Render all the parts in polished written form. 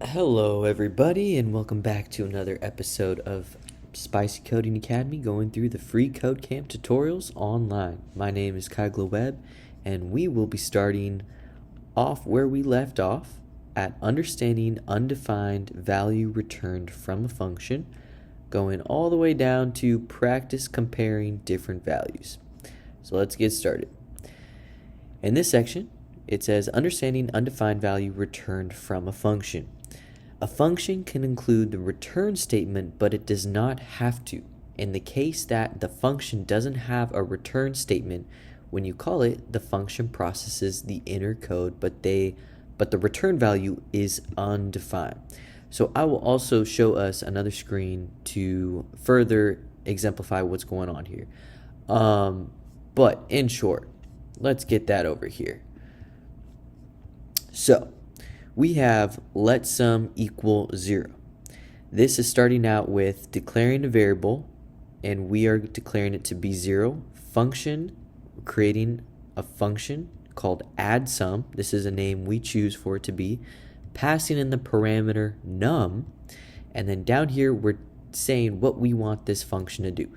Hello, everybody, and welcome back to another episode of Spicy Coding Academy going through the FreeCodeCamp tutorials online. My name is Kygla Webb, and we will be starting off where we left off at understanding undefined value returned from a function, going all the way down to practice comparing different values. So let's get started. In this section, it says understanding undefined value returned from a function. A function can include the return statement, but it does not have to. In the case that the function doesn't have a return statement, when you call it, the function processes the inner code, but the return value is undefined. So I will also show us another screen to further exemplify what's going on here. But in short, let's get that over here. So we have let sum equal 0. This is starting out with declaring a variable, and we are declaring it to be 0. Function, creating a function called add sum. This is a name we choose for it to be. Passing in the parameter num, and then down here we're saying what we want this function to do.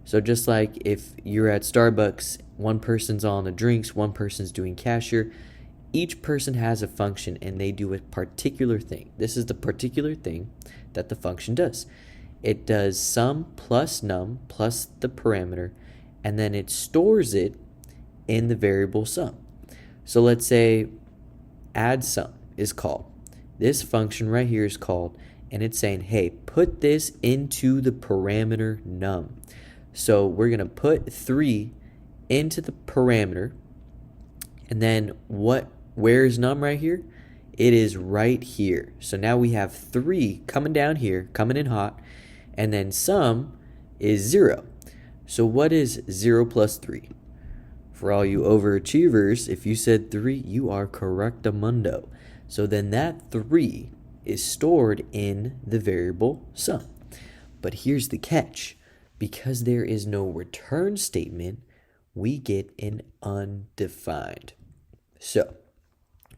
So just like if you're at Starbucks, one person's on the drinks, one person's doing cashier, each person has a function and they do a particular thing. This is the particular thing that the function does. It does sum plus num plus the parameter, and then it stores it in the variable sum. So let's say add sum is called. This function right here is called, and it's saying, hey, put this into the parameter num. So we're going to put 3 into the parameter, and then where is num right here? It is right here. So now we have 3 coming down here, coming in hot, and then sum is 0. So what is 0 plus 3? For all you overachievers, if you said 3, you are correctamundo. So then that 3 is stored in the variable sum. But here's the catch. Because there is no return statement, we get an undefined. So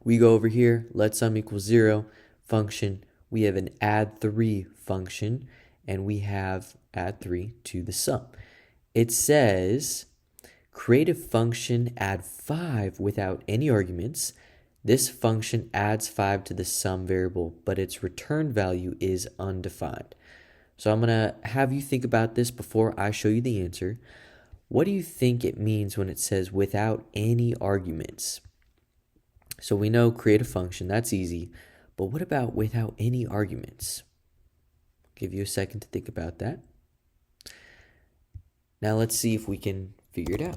we go over here, let sum equals 0 function. We have an add 3 function, and we have add 3 to the sum. It says create a function add 5 without any arguments. This function adds 5 to the sum variable, but its return value is undefined. So I'm going to have you think about this before I show you the answer. What do you think it means when it says without any arguments? So we know create a function, that's easy. But what about without any arguments? I'll give you a second to think about that. Now let's see if we can figure it out.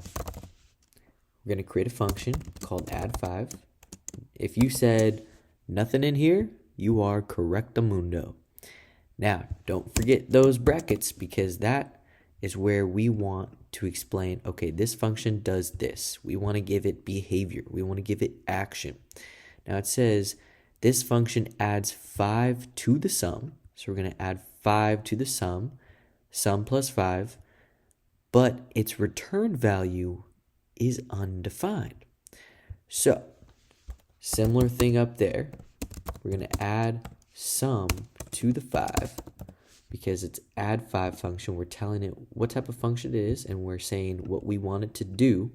We're going to create a function called add 5. If you said nothing in here, you are correctamundo. Now, don't forget those brackets, because that is where we want to explain, okay, this function does this. We want to give it behavior. We want to give it action. Now it says this function adds 5 to the sum. So we're going to add 5 to the sum plus 5, but its return value is undefined. So, similar thing up there. We're going to add sum to the 5, because it's add 5 function. We're telling it what type of function it is, and we're saying what we want it to do.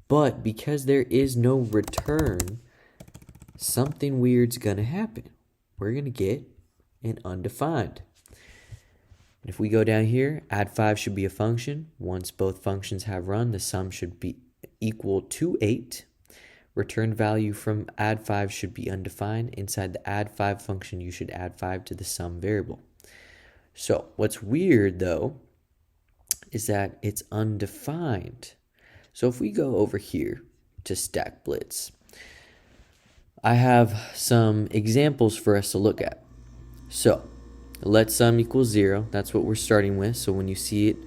But because there is no return, something weird's going to happen. We're going to get an undefined. And if we go down here, add 5 should be a function. Once both functions have run, the sum should be equal to 8. Return value from add 5 should be undefined. Inside the add 5 function, you should add 5 to the sum variable. So what's weird, though, is that it's undefined. So if we go over here to Stack Blitz, I have some examples for us to look at. So let sum equals 0. That's what we're starting with. So when you see it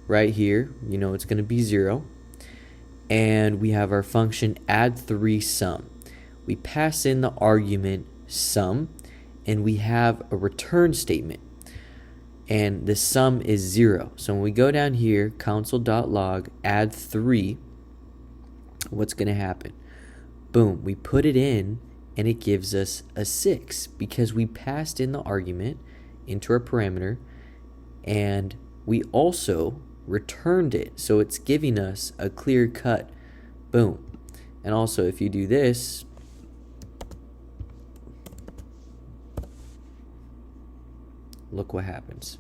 right here, you know it's going to be 0. And we have our function add 3 sum. We pass in the argument sum, and we have a return statement. And the sum is 0. So when we go down here, console.log add 3, what's going to happen? Boom, we put it in and it gives us a 6 because we passed in the argument into our parameter and we also returned it. So it's giving us a clear cut boom. And also if you do this, look what happens.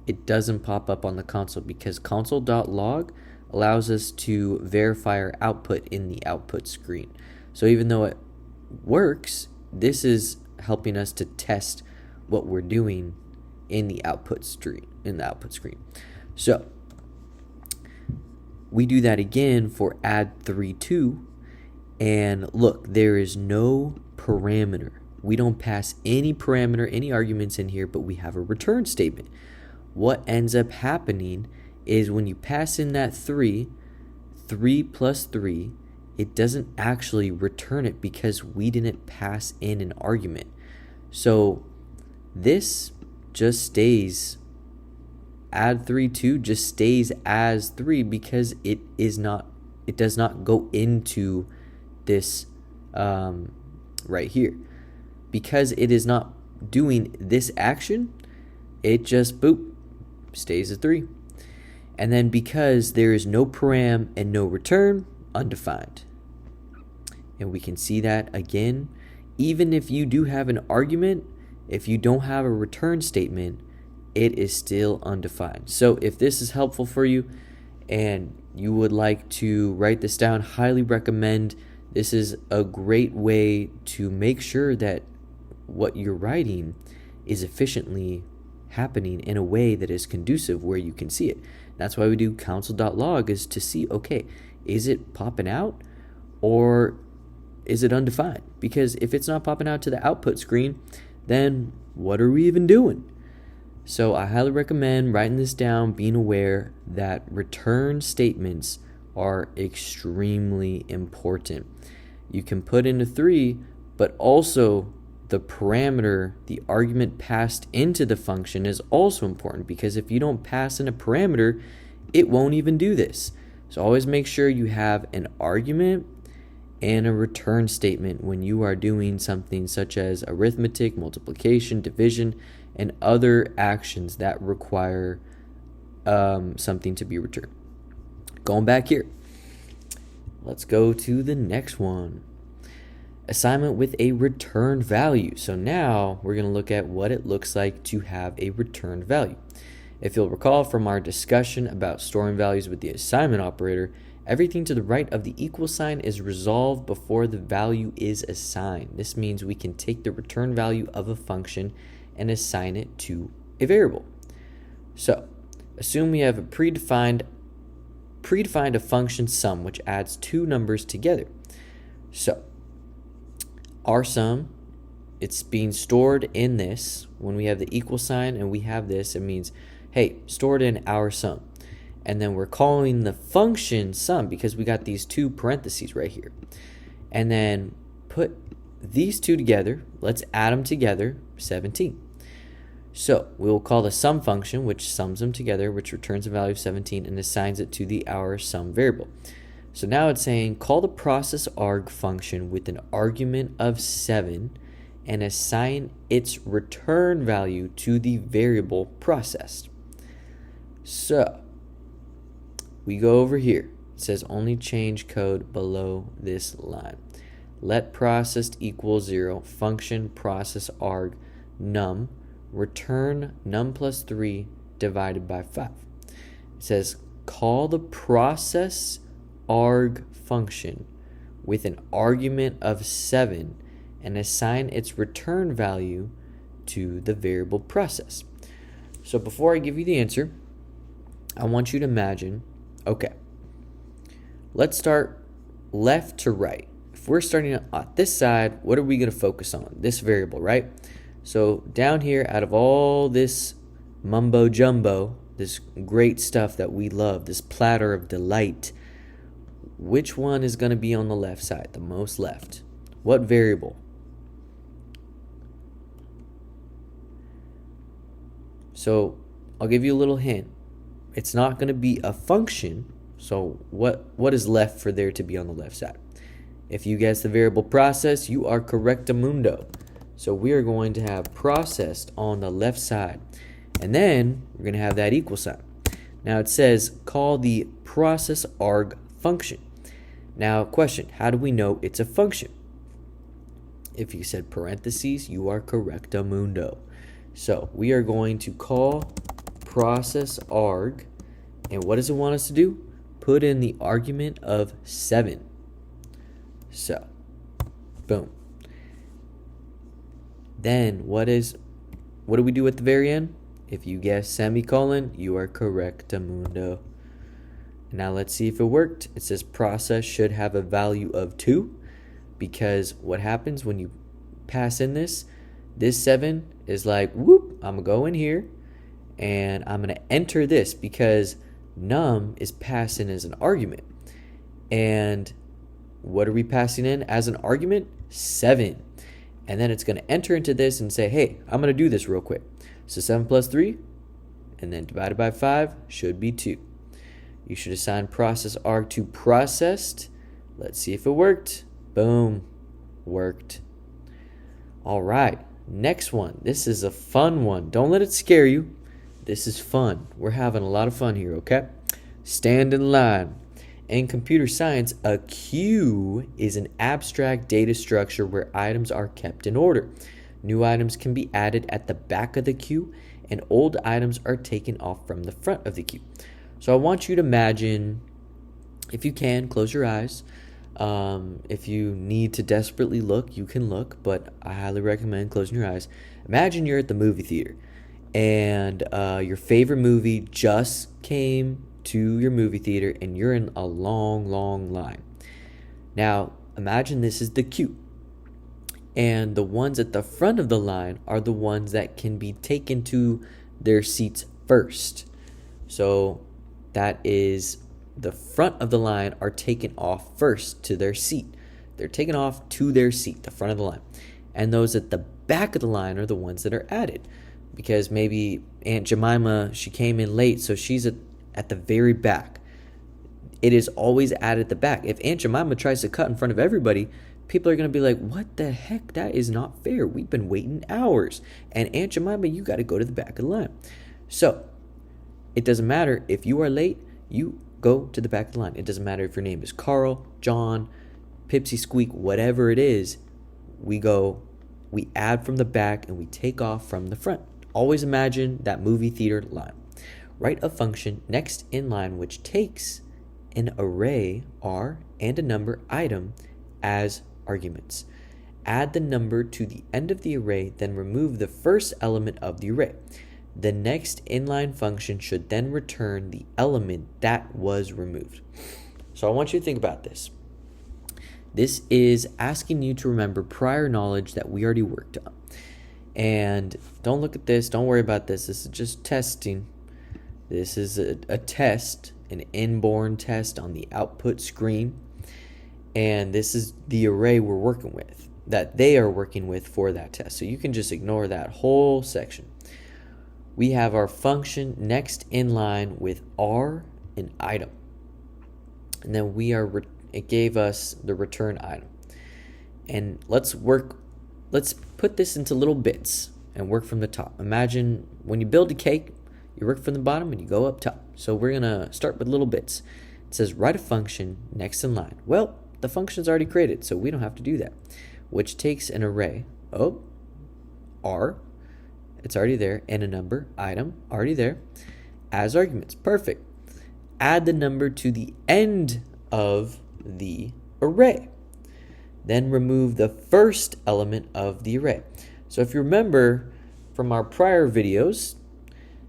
It doesn't pop up on the console because console.log allows us to verify our output in the output screen. So even though it works, this is helping us to test what we're doing in the output screen. So we do that again for add 3 and look, there is no parameter. We don't pass any parameter, any arguments in here, but we have a return statement. What ends up happening is when you pass in that 3 plus 3, it doesn't actually return it because we didn't pass in an argument. So this just stays, add 3 just stays as 3 because it does not go into this right here. Because it is not doing this action, it just boop stays at 3. And then because there is no param and no return, undefined. And we can see that again, even if you do have an argument, if you don't have a return statement, it is still undefined. So if this is helpful for you and you would like to write this down, highly recommend. This is a great way to make sure that what you're writing is efficiently happening in a way that is conducive where you can see it. That's why we do console.log, is to see, okay, is it popping out or is it undefined? Because if it's not popping out to the output screen, then what are we even doing? So I highly recommend writing this down, being aware that return statements are extremely important. You can put in a 3, but also the parameter, the argument passed into the function is also important, because if you don't pass in a parameter, it won't even do this. So always make sure you have an argument and a return statement when you are doing something such as arithmetic, multiplication, division, and other actions that require something to be returned. Going back here, let's go to the next one. Assignment with a return value. So now we're going to look at what it looks like to have a return value. If you'll recall from our discussion about storing values with the assignment operator, everything to the right of the equal sign is resolved before the value is assigned. This means we can take the return value of a function and assign it to a variable. So assume we have a predefined a function sum, which adds two numbers together. So our sum, it's being stored in this. When we have the equal sign and we have this, it means, hey, stored in our sum. And then we're calling the function sum because we got these two parentheses right here. And then put these two together. Let's add them together, 17. So we will call the sum function, which sums them together, which returns a value of 17 and assigns it to the our sum variable. So now it's saying call the process arg function with an argument of 7 and assign its return value to the variable processed. So we go over here. It says only change code below this line. Let processed equal 0, function process arg num, return num plus 3 divided by 5. It says call the process arg function with an argument of 7 and assign its return value to the variable process. So before I give you the answer, I want you to imagine, okay, let's start left to right. If we're starting at this side, what are we going to focus on? This variable, right? So down here, out of all this mumbo jumbo, this great stuff that we love, this platter of delight, which one is going to be on the left side, the most left? What variable? So I'll give you a little hint. It's not going to be a function. So what is left for there to be on the left side? If you guess the variable process, you are correctamundo. So we are going to have processed on the left side. And then we're going to have that equal sign. Now it says call the process arg function. Now question, how do we know it's a function? If you said parentheses, you are correctamundo. So we are going to call process arg, and what does it want us to do? Put in the argument of 7. So, boom. Then what do we do at the very end? If you guess semicolon, you are correctamundo. Now let's see if it worked. It says process should have a value of 2, because what happens when you pass in this 7 is like, whoop, I'm going to go in here and I'm going to enter this because num is passed in as an argument. And what are we passing in as an argument? 7. And then it's going to enter into this and say, hey, I'm going to do this real quick. So 7 plus 3, and then divided by 5 should be 2. You should assign process arg to processed. Let's see if it worked. Boom, worked. All right, next one. This is a fun one. Don't let it scare you. This is fun. We're having a lot of fun here, okay? Stand in line. In computer science, a queue is an abstract data structure where items are kept in order. New items can be added at the back of the queue, and old items are taken off from the front of the queue. So I want you to imagine, if you can, close your eyes. If you need to desperately look, you can look, but I highly recommend closing your eyes. Imagine you're at the movie theater, and your favorite movie just came to your movie theater, and you're in a long, long line. Now, imagine this is the queue, and the ones at the front of the line are the ones that can be taken to their seats first. So that is, the front of the line are taken off first to their seat. They're taken off to their seat, the front of the line. And those at the back of the line are the ones that are added. Because maybe Aunt Jemima, she came in late, so she's at the very back. It is always added at the back. If Aunt Jemima tries to cut in front of everybody, people are going to be like, what the heck? That is not fair. We've been waiting hours. And Aunt Jemima, you got to go to the back of the line. So it doesn't matter if you are late, you go to the back of the line. It doesn't matter if your name is Carl, John, Pipsy Squeak, whatever it is, we add from the back and we take off from the front. Always imagine that movie theater line. Write a function next in line which takes an array R and a number item as arguments. Add the number to the end of the array, then remove the first element of the array. The next inline function should then return the element that was removed. So I want you to think about this. This is asking you to remember prior knowledge that we already worked on. And don't look at this. Don't worry about this. This is just testing. This is a test, an inborn test on the output screen. And this is the array we're working with, that they are working with for that test. So you can just ignore that whole section. We have our function next in line with R and item. And then it gave us the return item. And let's put this into little bits and work from the top. Imagine when you build a cake, you work from the bottom and you go up top. So we're going to start with little bits. It says write a function next in line. Well, the function's already created, so we don't have to do that. Which takes an array, R, it's already there, and a number, item, already there, as arguments. Perfect. Add the number to the end of the array. Then remove the first element of the array. So if you remember from our prior videos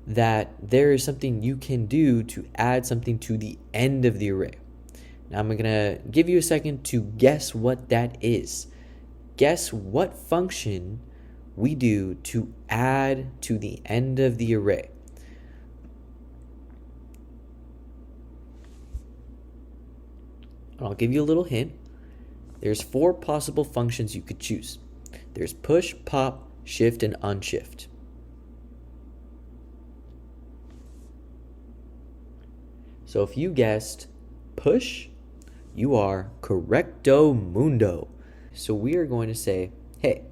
that there is something you can do to add something to the end of the array. Now I'm going to give you a second to guess what that is. Guess what function we do to add to the end of the array. I'll give you a little hint. There's 4 possible functions you could choose. There's push, pop, shift, and unshift. So if you guessed push, You are correcto mundo. So we are going to say, hey,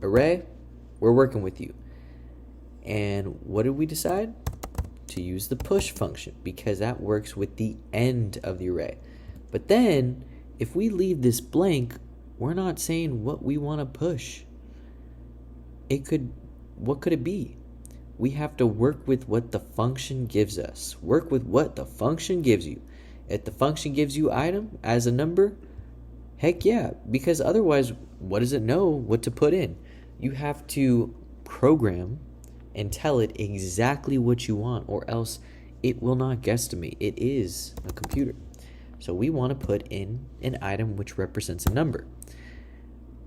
array, we're working with you. And what did we decide? To use the push function because that works with the end of the array. But then if we leave this blank, we're not saying what we want to push. What could it be? We have to work with what the function gives us. Work with what the function gives you. If the function gives you item as a number, heck yeah, because otherwise, what does it know what to put in? You have to program and tell it exactly what you want, or else it will not guesstimate. It is a computer. So we want to put in an item which represents a number.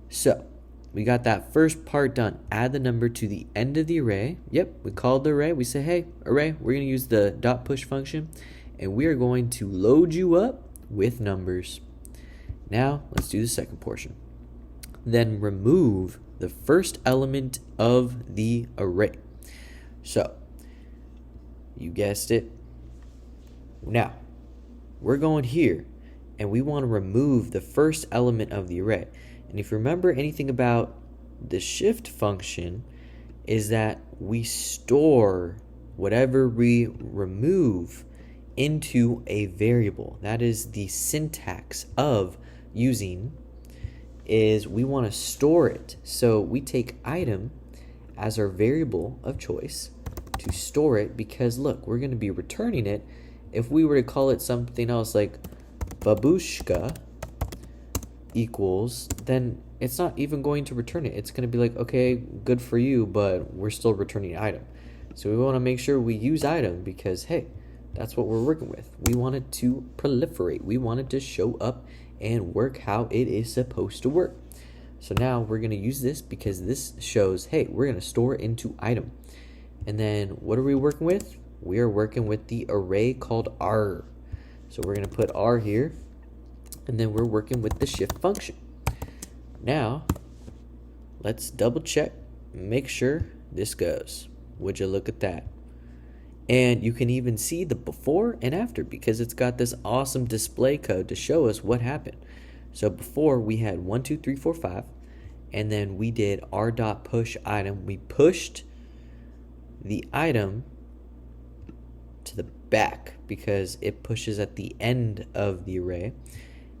So we got that first part done. Add the number to the end of the array. Yep, we called the array. We say, hey, array, we're going to use the dot push function, and we are going to load you up with numbers. Now, let's do the second portion. Then remove the first element of the array. So, you guessed it. Now, we're going here, and we want to remove the first element of the array. And if you remember anything about the shift function, is that we store whatever we remove into a variable. That is the syntax of using, is we want to store it. So we take item as our variable of choice to store it, because look, we're going to be returning it. If we were to call it something else like babushka equals, then it's not even going to return it. It's going to be like, okay, good for you, but we're still returning item. So we want to make sure we use item because, hey, that's what we're working with. We want it to proliferate. We want it to show up and work how it is supposed to work. So now we're going to use this because this shows, hey, we're going to store into item. And then what are we working with? We are working with the array called R. So we're going to put R here, and then we're working with the shift function. Now, let's double check, make sure this goes. Would you look at that? And you can even see the before and after because it's got this awesome display code to show us what happened. So before we had 1, 2, 3, 4, 5, and then we did r.push item. We pushed the item to the back because it pushes at the end of the array.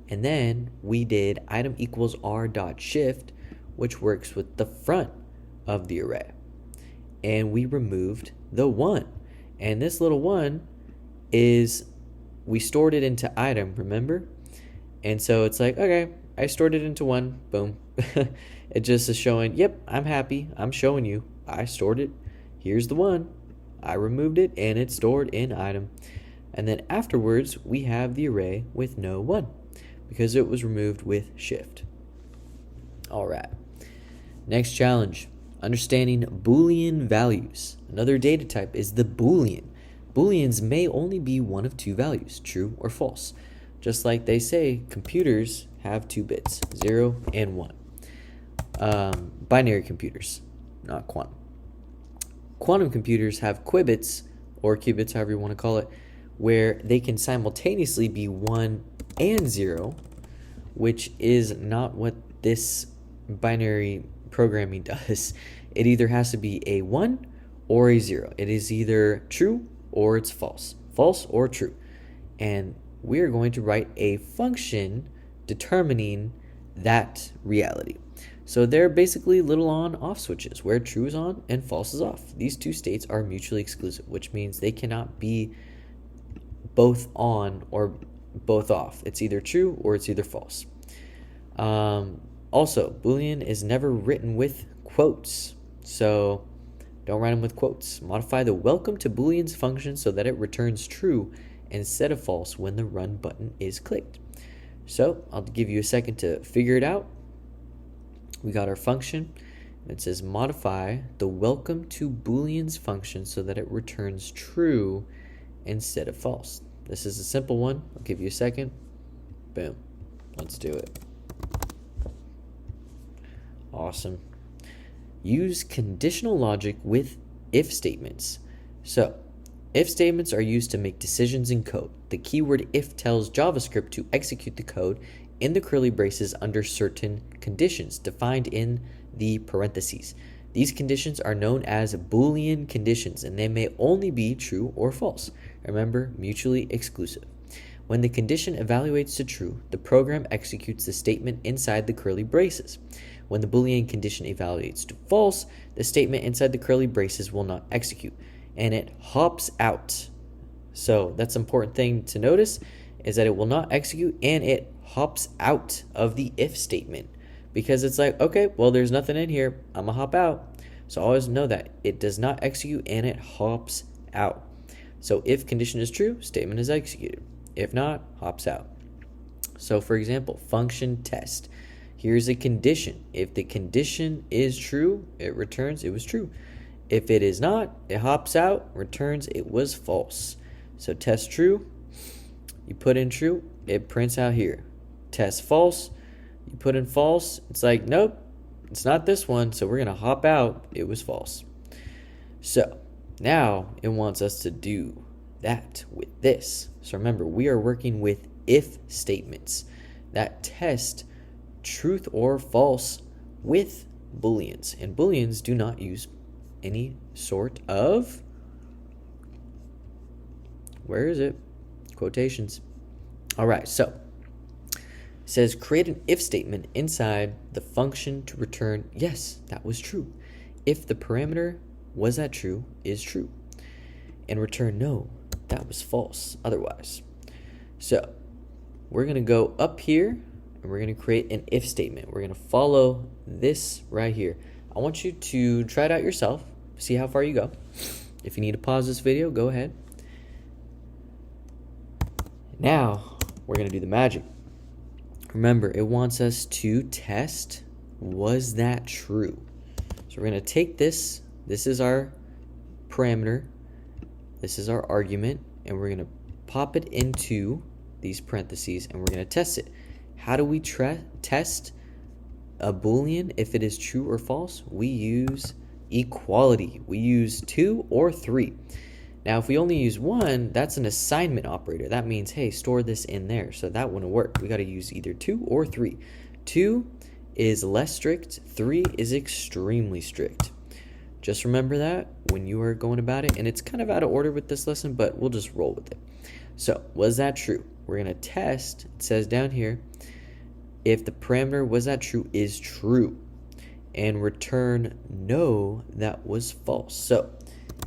And then we did item equals r.shift, which works with the front of the array. And we removed the 1. And this little 1 is, we stored it into item, remember? And so it's like, okay, I stored it into 1, boom. It just is showing, yep, I'm happy. I'm showing you. I stored it. Here's the 1. I removed it, and it's stored in item. And then afterwards, we have the array with no 1 because it was removed with shift. All right. Next challenge, understanding Boolean values. Another data type is the Boolean. Booleans may only be one of two values, true or false. Just like they say, computers have 2 bits, 0 and 1. Binary computers, not quantum. Quantum computers have qubits, or qubits, however you want to call it, where they can simultaneously be 1 and 0, which is not what this binary programming does. It either has to be a 1 or a 0. It is either true or it's false. False or true. And we are going to write a function determining that reality. So they're basically little on-off switches where true is on and false is off. These two states are mutually exclusive, which means they cannot be both on or both off. It's either true or it's either false. Also, Boolean is never written with quotes. So don't write them with quotes. Modify the welcome to Booleans function so that it returns true instead of false when the run button is clicked. So I'll give you a second to figure it out. We got our function. It says modify the welcome to Booleans function so that it returns true instead of false. This is a simple one. I'll give you a second. Boom. Let's do it. Awesome. Use conditional logic with if statements. So If statements are used to make decisions in code. The keyword if tells JavaScript to execute the code in the curly braces under certain conditions defined in the parentheses. These conditions are known as Boolean conditions, and they may only be true or false. Remember, mutually exclusive. When the condition evaluates to true, the program executes the statement inside the curly braces. When the Boolean condition evaluates to false, the statement inside the curly braces will not execute, and it hops out. So that's an important thing to notice, is that it will not execute and it hops out of the if statement. Because it's like, okay, well, there's nothing in here. I'm going to hop out. So always know that it does not execute and it hops out. So if condition is true, statement is executed. If not, hops out. So for example, function test. Here's a condition. If the condition is true, it returns it was true. If it is not, it hops out, returns it was false. So test true, you put in true, it prints out here. Test false, you put in false, it's like, nope, it's not this one, so we're going to hop out, it was false. So now it wants us to do that with this. So remember, we are working with if statements that test truth or false with Booleans. And Booleans do not use any sort of, where is it? Quotations. All right, so it says create an if statement inside the function to return yes, that was true. If the parameter was that true is true. And return no, that was false otherwise. So we're going to go up here and we're going to create an if statement. We're going to follow this right here. I want you to try it out yourself, see how far you go. If you need to pause this video, go ahead. Now we're going to do the magic. Remember, it wants us to test, was that true? So we're going to take this is our parameter, this is our argument, and we're going to pop it into these parentheses and we're going to test it. How do we test a Boolean if it is true or false? We use equality. We use 2 or 3. Now, if we only use 1, that's an assignment operator. That means, hey, store this in there. So that wouldn't work. We got to use either 2 or 3. 2 is less strict. 3 is extremely strict. Just remember that when you are going about it. And it's kind of out of order with this lesson, but we'll just roll with it. So, was that true? We're going to test. It says down here, if the parameter was that true is true. And return no, that was false. So,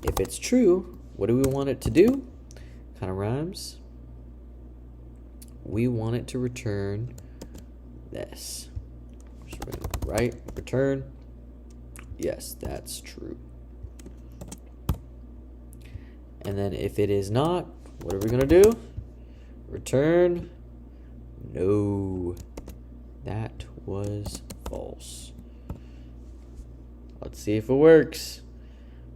if it's true, what do we want it to do? Kind of rhymes. We want it to return this. So we're going to write return. Yes, that's true. And then if it is not, what are we going to do? Return no. That was false. Let's see if it works.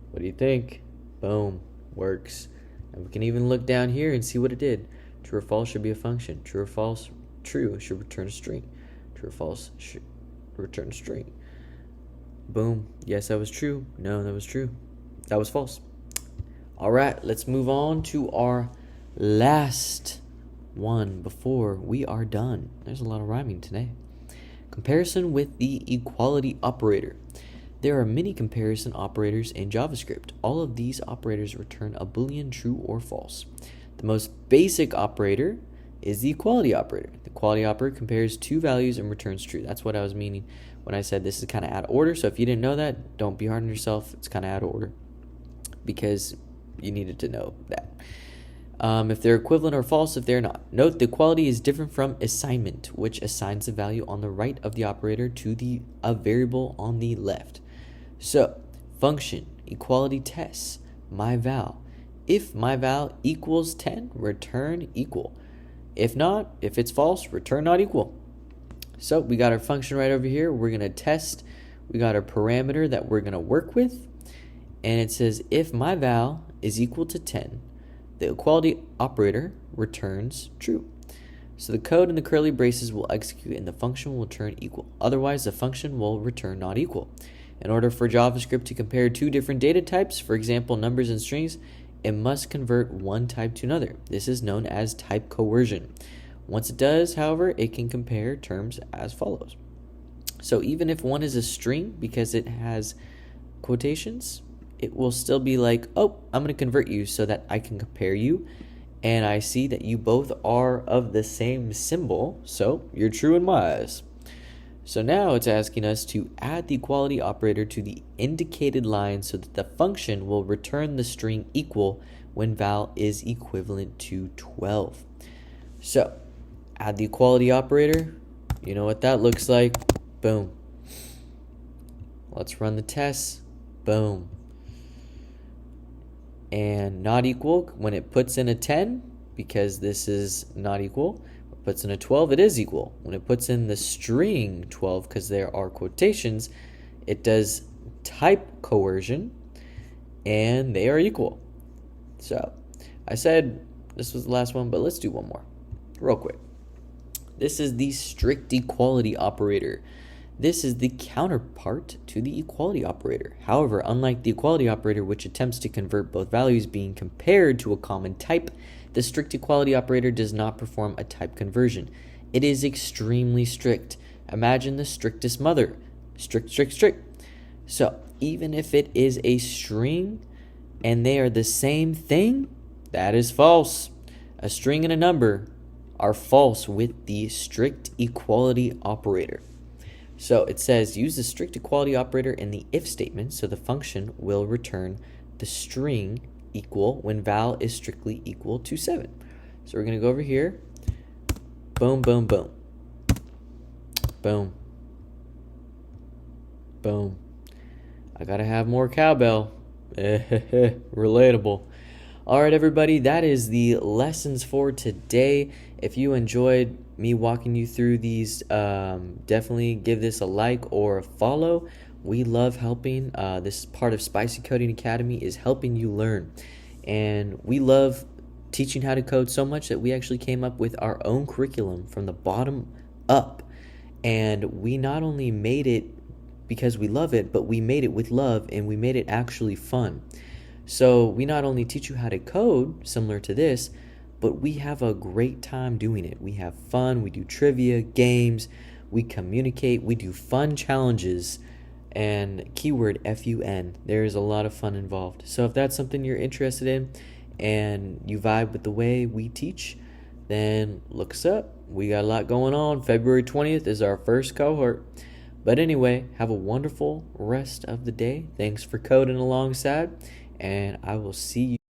What do you think? Boom. Works. And we can even look down here and see what it did. True or false should be a function. True or false? True should return a string. True or false should return a string. Boom. Yes, that was true. No, that was true. That was false. All right, let's move on to our last one before we are done. There's a lot of rhyming today. Comparison with the equality operator. There are many comparison operators in JavaScript. All of these operators return a Boolean true or false. The most basic operator is the equality operator. The equality operator compares two values and returns true. That's what I was meaning when I said this is kind of out of order. So if you didn't know that, don't be hard on yourself. It's kind of out of order because you needed to know that. If they're equivalent or false, if they're not. Note the equality is different from assignment, which assigns the value on the right of the operator to a variable on the left. So, function, equality tests, myval. If myval equals 10, return equal. If not, if it's false, return not equal. So, we got our function right over here. We're going to test. We got our parameter that we're going to work with. And it says if myval is equal to 10, the equality operator returns true. So the code in the curly braces will execute and the function will return equal. Otherwise, the function will return not equal. In order for JavaScript to compare two different data types, for example, numbers and strings, it must convert one type to another. This is known as type coercion. Once it does, however, it can compare terms as follows. So even if one is a string because it has quotations, it will still be like, oh, I'm going to convert you so that I can compare you. And I see that you both are of the same symbol, so you're true in my eyes. So now it's asking us to add the equality operator to the indicated line so that the function will return the string equal when val is equivalent to 12. So add the equality operator. You know what that looks like. Boom. Let's run the tests. Boom. And not equal, when it puts in a 10, because this is not equal, it puts in a 12, it is equal. When it puts in the string 12, because there are quotations, it does type coercion, and they are equal. So I said this was the last one, but let's do one more real quick. This is the strict equality operator. This is the counterpart to the equality operator. However, unlike the equality operator, which attempts to convert both values being compared to a common type, the strict equality operator does not perform a type conversion. It is extremely strict. Imagine the strictest mother. Strict, strict, strict. So even if it is a string and they are the same thing, that is false. A string and a number are false with the strict equality operator. So it says use the strict equality operator in the if statement so the function will return the string equal when val is strictly equal to 7. So we're going to go over here. Boom, boom, boom. Boom. Boom. I got to have more cowbell. Relatable. All right, everybody, that is the lessons for today. If you enjoyed me walking you through these, definitely give this a like or a follow. We love helping. This part of Spicy Coding Academy is helping you learn. And we love teaching how to code so much that we actually came up with our own curriculum from the bottom up. And we not only made it because we love it, but we made it with love and we made it actually fun. So we not only teach you how to code, similar to this, but we have a great time doing it. We have fun, we do trivia, games, we communicate, we do fun challenges, and keyword FUN. There's a lot of fun involved. So if that's something you're interested in and you vibe with the way we teach, then look us up. We got a lot going on. February 20th is our first cohort. But anyway, have a wonderful rest of the day. Thanks for coding alongside, and I will see you